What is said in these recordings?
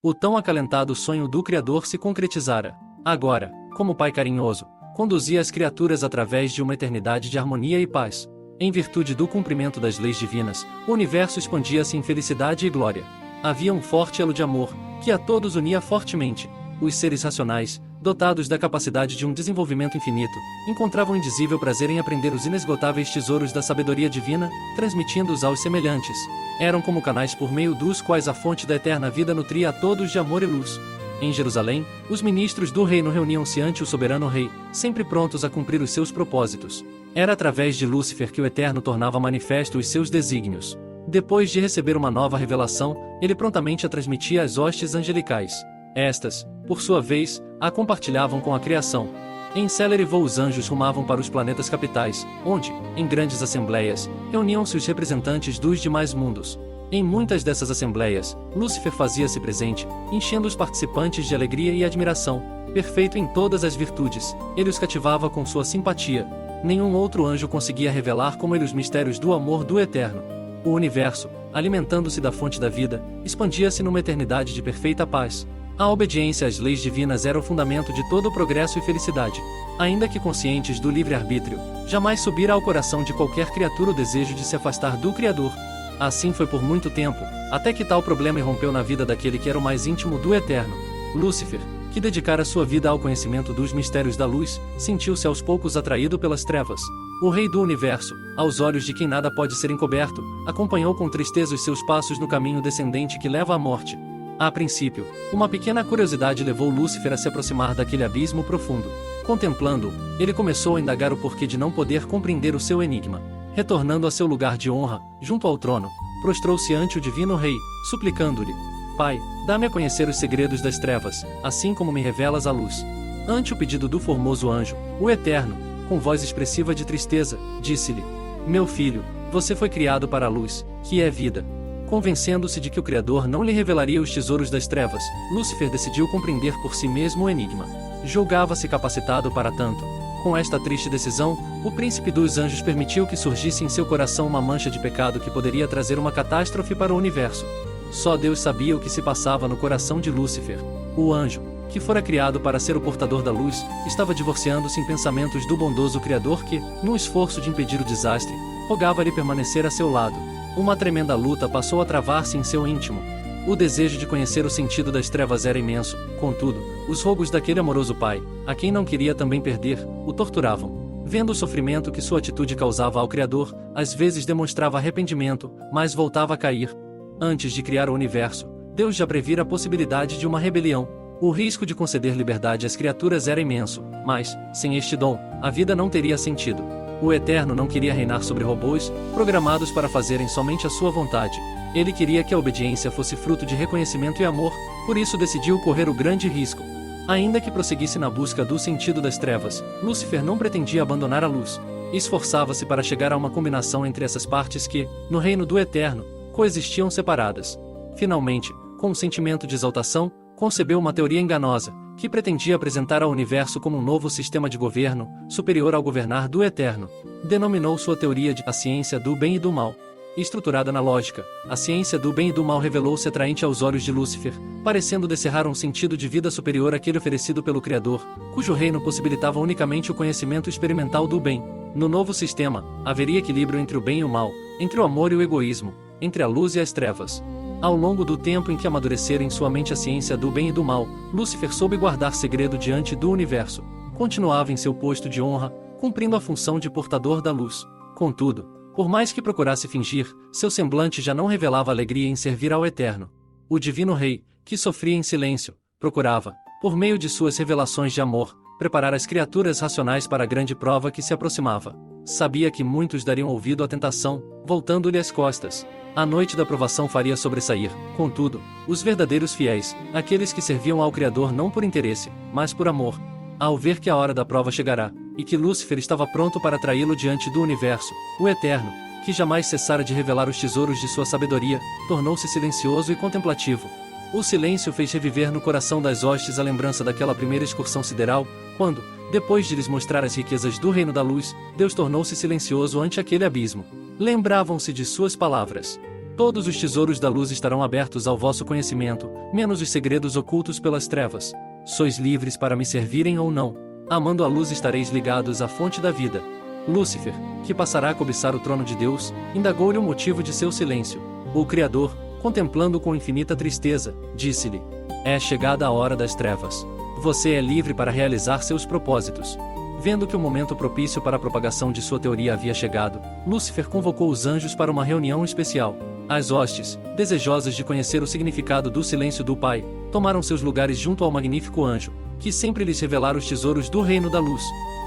O tão acalentado sonho do Criador se concretizara. Agora, como Pai carinhoso, conduzia as criaturas através de uma eternidade de harmonia e paz. Em virtude do cumprimento das leis divinas, o universo expandia-se em felicidade e glória. Havia um forte elo de amor, que a todos unia fortemente. Os seres racionais, dotados da capacidade de um desenvolvimento infinito, encontravam indizível prazer em aprender os inesgotáveis tesouros da sabedoria divina, transmitindo-os aos semelhantes. Eram como canais por meio dos quais a fonte da eterna vida nutria a todos de amor e luz. Em Jerusalém, os ministros do reino reuniam-se ante o soberano rei, sempre prontos a cumprir os seus propósitos. Era através de Lúcifer que o Eterno tornava manifesto os seus desígnios. Depois de receber uma nova revelação, ele prontamente a transmitia às hostes angelicais. Estas, por sua vez, a compartilhavam com a criação. Em célere voo os anjos rumavam para os planetas capitais, onde, em grandes assembleias, reuniam-se os representantes dos demais mundos. Em muitas dessas assembleias, Lúcifer fazia-se presente, enchendo os participantes de alegria e admiração. Perfeito em todas as virtudes, ele os cativava com sua simpatia. Nenhum outro anjo conseguia revelar como ele os mistérios do amor do Eterno. O universo, alimentando-se da fonte da vida, expandia-se numa eternidade de perfeita paz. A obediência às leis divinas era o fundamento de todo o progresso e felicidade. Ainda que conscientes do livre-arbítrio, jamais subira ao coração de qualquer criatura o desejo de se afastar do Criador. Assim foi por muito tempo, até que tal problema irrompeu na vida daquele que era o mais íntimo do Eterno. Lúcifer, que dedicara sua vida ao conhecimento dos mistérios da luz, sentiu-se aos poucos atraído pelas trevas. O Rei do Universo, aos olhos de quem nada pode ser encoberto, acompanhou com tristeza os seus passos no caminho descendente que leva à morte. A princípio, uma pequena curiosidade levou Lúcifer a se aproximar daquele abismo profundo. Contemplando-o, ele começou a indagar o porquê de não poder compreender o seu enigma. Retornando a seu lugar de honra, junto ao trono, prostrou-se ante o divino rei, suplicando-lhe: Pai, dá-me a conhecer os segredos das trevas, assim como me revelas a luz. Ante o pedido do formoso anjo, o Eterno, com voz expressiva de tristeza, disse-lhe: Meu filho, você foi criado para a luz, que é vida. Convencendo-se de que o Criador não lhe revelaria os tesouros das trevas, Lúcifer decidiu compreender por si mesmo o enigma. Julgava-se capacitado para tanto. Com esta triste decisão, o príncipe dos anjos permitiu que surgisse em seu coração uma mancha de pecado que poderia trazer uma catástrofe para o universo. Só Deus sabia o que se passava no coração de Lúcifer. O anjo, que fora criado para ser o portador da luz, estava divorciando-se em pensamentos do bondoso Criador que, num esforço de impedir o desastre, rogava-lhe permanecer a seu lado. Uma tremenda luta passou a travar-se em seu íntimo. O desejo de conhecer o sentido das trevas era imenso, contudo, os rogos daquele amoroso pai, a quem não queria também perder, o torturavam. Vendo o sofrimento que sua atitude causava ao Criador, às vezes demonstrava arrependimento, mas voltava a cair. Antes de criar o universo, Deus já previra a possibilidade de uma rebelião. O risco de conceder liberdade às criaturas era imenso, mas, sem este dom, a vida não teria sentido. O Eterno não queria reinar sobre robôs, programados para fazerem somente a sua vontade. Ele queria que a obediência fosse fruto de reconhecimento e amor, por isso decidiu correr o grande risco. Ainda que prosseguisse na busca do sentido das trevas, Lúcifer não pretendia abandonar a luz. Esforçava-se para chegar a uma combinação entre essas partes que, no reino do Eterno, coexistiam separadas. Finalmente, com um sentimento de exaltação, concebeu uma teoria enganosa, que pretendia apresentar ao universo como um novo sistema de governo, superior ao governar do Eterno. Denominou sua teoria de a ciência do bem e do mal. Estruturada na lógica, a ciência do bem e do mal revelou-se atraente aos olhos de Lúcifer, parecendo descerrar um sentido de vida superior àquele oferecido pelo Criador, cujo reino possibilitava unicamente o conhecimento experimental do bem. No novo sistema, haveria equilíbrio entre o bem e o mal, entre o amor e o egoísmo, entre a luz e as trevas. Ao longo do tempo em que amadurecera em sua mente a ciência do bem e do mal, Lúcifer soube guardar segredo diante do universo. Continuava em seu posto de honra, cumprindo a função de portador da luz. Contudo, por mais que procurasse fingir, seu semblante já não revelava alegria em servir ao Eterno. O divino rei, que sofria em silêncio, procurava, por meio de suas revelações de amor, preparar as criaturas racionais para a grande prova que se aproximava. Sabia que muitos dariam ouvido à tentação, voltando-lhe as costas. A noite da provação faria sobressair, contudo, os verdadeiros fiéis, aqueles que serviam ao Criador não por interesse, mas por amor. Ao ver que a hora da prova chegará, e que Lúcifer estava pronto para traí-lo diante do universo, o Eterno, que jamais cessara de revelar os tesouros de sua sabedoria, tornou-se silencioso e contemplativo. O silêncio fez reviver no coração das hostes a lembrança daquela primeira excursão sideral, quando, depois de lhes mostrar as riquezas do reino da luz, Deus tornou-se silencioso ante aquele abismo. Lembravam-se de suas palavras. Todos os tesouros da luz estarão abertos ao vosso conhecimento, menos os segredos ocultos pelas trevas. Sois livres para me servirem ou não. Amando a luz estareis ligados à fonte da vida. Lúcifer, que passará a cobiçar o trono de Deus, indagou-lhe o motivo de seu silêncio. O Criador, contemplando com infinita tristeza, disse-lhe: é chegada a hora das trevas. Você é livre para realizar seus propósitos. Vendo que o momento propício para a propagação de sua teoria havia chegado, Lúcifer convocou os anjos para uma reunião especial. As hostes, desejosas de conhecer o significado do silêncio do Pai, tomaram seus lugares junto ao magnífico anjo, que sempre lhes revelara os tesouros do reino da luz.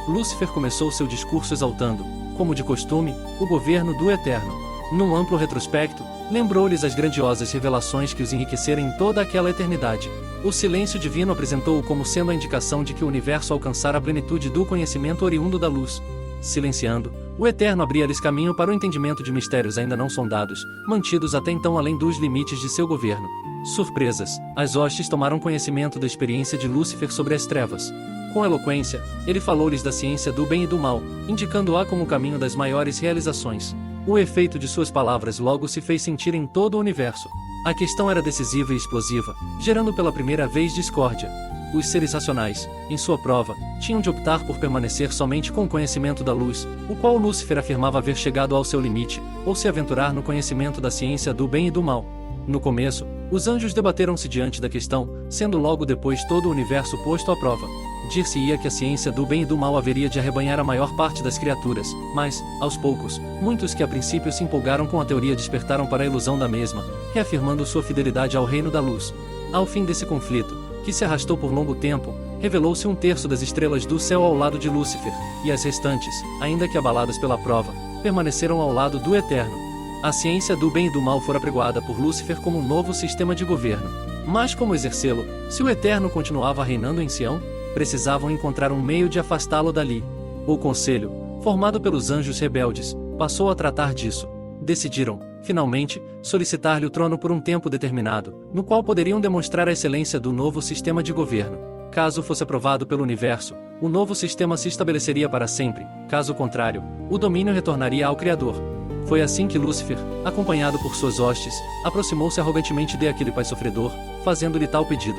Lúcifer começou seu discurso exaltando, como de costume, o governo do Eterno. Num amplo retrospecto, lembrou-lhes as grandiosas revelações que os enriqueceram em toda aquela eternidade. O silêncio divino apresentou-o como sendo a indicação de que o universo alcançara a plenitude do conhecimento oriundo da luz. Silenciando, o Eterno abria-lhes caminho para o entendimento de mistérios ainda não sondados, mantidos até então além dos limites de seu governo. Surpresas, as hostes tomaram conhecimento da experiência de Lúcifer sobre as trevas. Com eloquência, ele falou-lhes da ciência do bem e do mal, indicando-a como o caminho das maiores realizações. O efeito de suas palavras logo se fez sentir em todo o universo. A questão era decisiva e explosiva, gerando pela primeira vez discórdia. Os seres racionais, em sua prova, tinham de optar por permanecer somente com o conhecimento da luz, o qual Lúcifer afirmava haver chegado ao seu limite, ou se aventurar no conhecimento da ciência do bem e do mal. No começo, os anjos debateram-se diante da questão, sendo logo depois todo o universo posto à prova. Dir-se-ia que a ciência do bem e do mal haveria de arrebanhar a maior parte das criaturas, mas, aos poucos, muitos que a princípio se empolgaram com a teoria despertaram para a ilusão da mesma, reafirmando sua fidelidade ao reino da luz. Ao fim desse conflito, que se arrastou por longo tempo, revelou-se um terço das estrelas do céu ao lado de Lúcifer, e as restantes, ainda que abaladas pela prova, permaneceram ao lado do Eterno. A ciência do bem e do mal fora apregoada por Lúcifer como um novo sistema de governo. Mas como exercê-lo, se o Eterno continuava reinando em Sião? Precisavam encontrar um meio de afastá-lo dali. O conselho, formado pelos anjos rebeldes, passou a tratar disso. Decidiram, finalmente, solicitar-lhe o trono por um tempo determinado, no qual poderiam demonstrar a excelência do novo sistema de governo. Caso fosse aprovado pelo universo, o novo sistema se estabeleceria para sempre; caso contrário, o domínio retornaria ao Criador. Foi assim que Lúcifer, acompanhado por suas hostes, aproximou-se arrogantemente de aquele pai sofredor, fazendo-lhe tal pedido.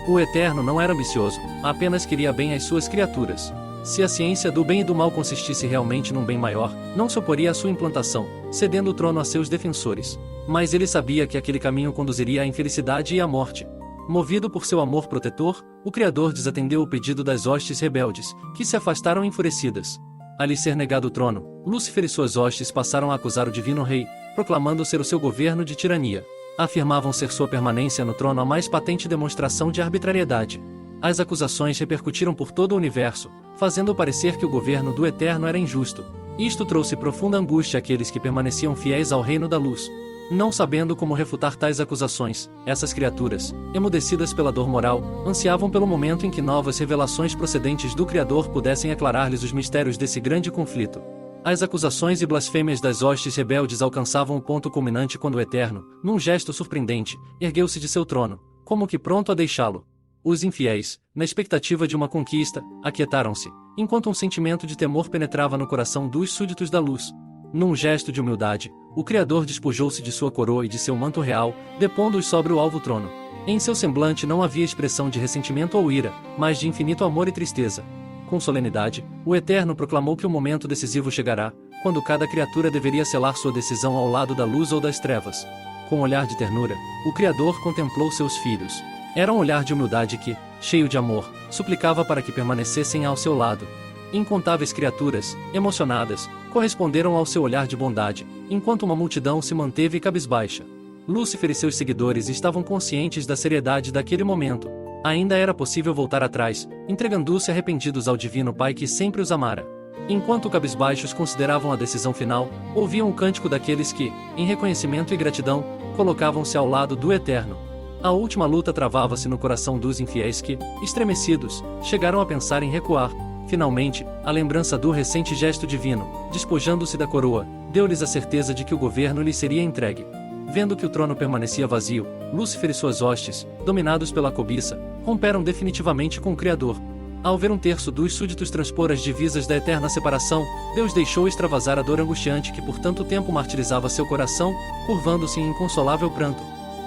O Eterno não era ambicioso, apenas queria bem às suas criaturas. Se a ciência do bem e do mal consistisse realmente num bem maior, não se oporia à sua implantação, cedendo o trono a seus defensores. Mas ele sabia que aquele caminho conduziria à infelicidade e à morte. Movido por seu amor protetor, o Criador desatendeu o pedido das hostes rebeldes, que se afastaram enfurecidas. A lhe ser negado o trono, Lúcifer e suas hostes passaram a acusar o divino rei, proclamando ser o seu governo de tirania. Afirmavam ser sua permanência no trono a mais patente demonstração de arbitrariedade. As acusações repercutiram por todo o universo, fazendo parecer que o governo do Eterno era injusto. Isto trouxe profunda angústia àqueles que permaneciam fiéis ao reino da luz. Não sabendo como refutar tais acusações, essas criaturas, emudecidas pela dor moral, ansiavam pelo momento em que novas revelações procedentes do Criador pudessem aclarar-lhes os mistérios desse grande conflito. As acusações e blasfêmias das hostes rebeldes alcançavam o ponto culminante quando o Eterno, num gesto surpreendente, ergueu-se de seu trono, como que pronto a deixá-lo. Os infiéis, na expectativa de uma conquista, aquietaram-se, enquanto um sentimento de temor penetrava no coração dos súditos da luz. Num gesto de humildade, o Criador despojou-se de sua coroa e de seu manto real, depondo-os sobre o alvo trono. Em seu semblante não havia expressão de ressentimento ou ira, mas de infinito amor e tristeza. Com solenidade, o Eterno proclamou que o momento decisivo chegará, quando cada criatura deveria selar sua decisão ao lado da luz ou das trevas. Com um olhar de ternura, o Criador contemplou seus filhos. Era um olhar de humildade que, cheio de amor, suplicava para que permanecessem ao seu lado. Incontáveis criaturas, emocionadas, corresponderam ao seu olhar de bondade, enquanto uma multidão se manteve cabisbaixa. Lúcifer e seus seguidores estavam conscientes da seriedade daquele momento. Ainda era possível voltar atrás, entregando-se arrependidos ao Divino Pai que sempre os amara. Enquanto cabisbaixos consideravam a decisão final, ouviam o cântico daqueles que, em reconhecimento e gratidão, colocavam-se ao lado do Eterno. A última luta travava-se no coração dos infiéis que, estremecidos, chegaram a pensar em recuar. Finalmente, a lembrança do recente gesto divino, despojando-se da coroa, deu-lhes a certeza de que o governo lhes seria entregue. Vendo que o trono permanecia vazio, Lúcifer e suas hostes, dominados pela cobiça, romperam definitivamente com o Criador. Ao ver um terço dos súditos transpor as divisas da eterna separação, Deus deixou extravasar a dor angustiante que por tanto tempo martirizava seu coração, curvando-se em inconsolável pranto.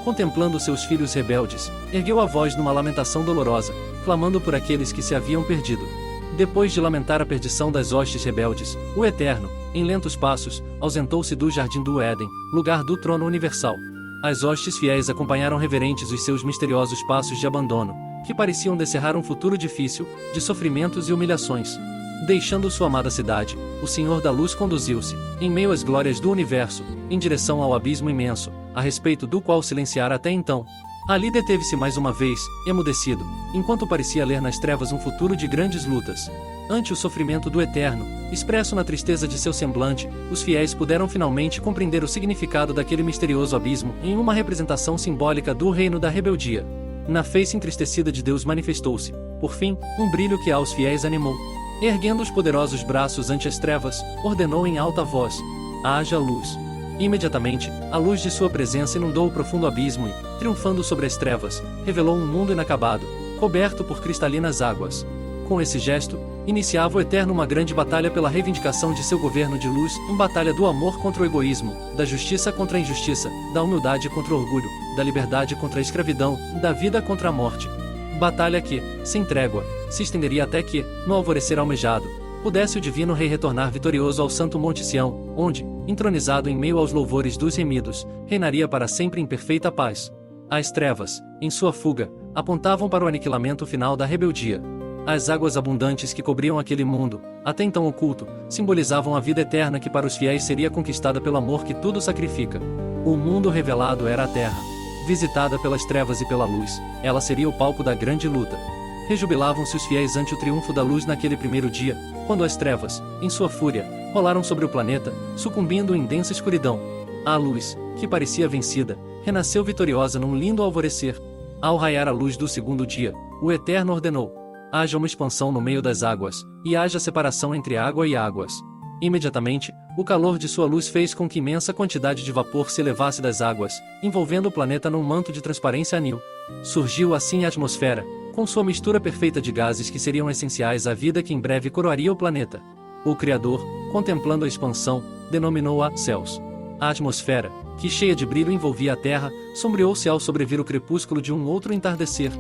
Contemplando seus filhos rebeldes, ergueu a voz numa lamentação dolorosa, clamando por aqueles que se haviam perdido. Depois de lamentar a perdição das hostes rebeldes, o Eterno, em lentos passos, ausentou-se do jardim do Éden, lugar do trono universal. As hostes fiéis acompanharam reverentes os seus misteriosos passos de abandono, que pareciam descerrar um futuro difícil, de sofrimentos e humilhações. Deixando sua amada cidade, o Senhor da Luz conduziu-se, em meio às glórias do universo, em direção ao abismo imenso, a respeito do qual silenciara até então. Ali deteve-se mais uma vez, emudecido, enquanto parecia ler nas trevas um futuro de grandes lutas. Ante o sofrimento do Eterno, expresso na tristeza de seu semblante, os fiéis puderam finalmente compreender o significado daquele misterioso abismo em uma representação simbólica do reino da rebeldia. Na face entristecida de Deus manifestou-se, por fim, um brilho que aos fiéis animou. Erguendo os poderosos braços ante as trevas, ordenou em alta voz: haja luz. Imediatamente, a luz de sua presença inundou o profundo abismo e, triunfando sobre as trevas, revelou um mundo inacabado, coberto por cristalinas águas. Com esse gesto, iniciava o Eterno uma grande batalha pela reivindicação de seu governo de luz, uma batalha do amor contra o egoísmo, da justiça contra a injustiça, da humildade contra o orgulho, da liberdade contra a escravidão, da vida contra a morte. Batalha que, sem trégua, se estenderia até que, no alvorecer almejado, pudesse o divino rei retornar vitorioso ao santo Monte Sião, onde, entronizado em meio aos louvores dos remidos, reinaria para sempre em perfeita paz. As trevas, em sua fuga, apontavam para o aniquilamento final da rebeldia. As águas abundantes que cobriam aquele mundo, até então oculto, simbolizavam a vida eterna que para os fiéis seria conquistada pelo amor que tudo sacrifica. O mundo revelado era a terra. Visitada pelas trevas e pela luz, ela seria o palco da grande luta. Rejubilavam-se os fiéis ante o triunfo da luz naquele primeiro dia, quando as trevas, em sua fúria, rolaram sobre o planeta, sucumbindo em densa escuridão. A luz, que parecia vencida, renasceu vitoriosa num lindo alvorecer. Ao raiar a luz do segundo dia, o Eterno ordenou: haja uma expansão no meio das águas, e haja separação entre água e águas. Imediatamente, o calor de sua luz fez com que imensa quantidade de vapor se elevasse das águas, envolvendo o planeta num manto de transparência anil. Surgiu assim a atmosfera, com sua mistura perfeita de gases que seriam essenciais à vida que em breve coroaria o planeta. O Criador, contemplando a expansão, denominou-a céus. A atmosfera, que cheia de brilho envolvia a Terra, sombreou-se ao sobrevir o crepúsculo de um outro entardecer.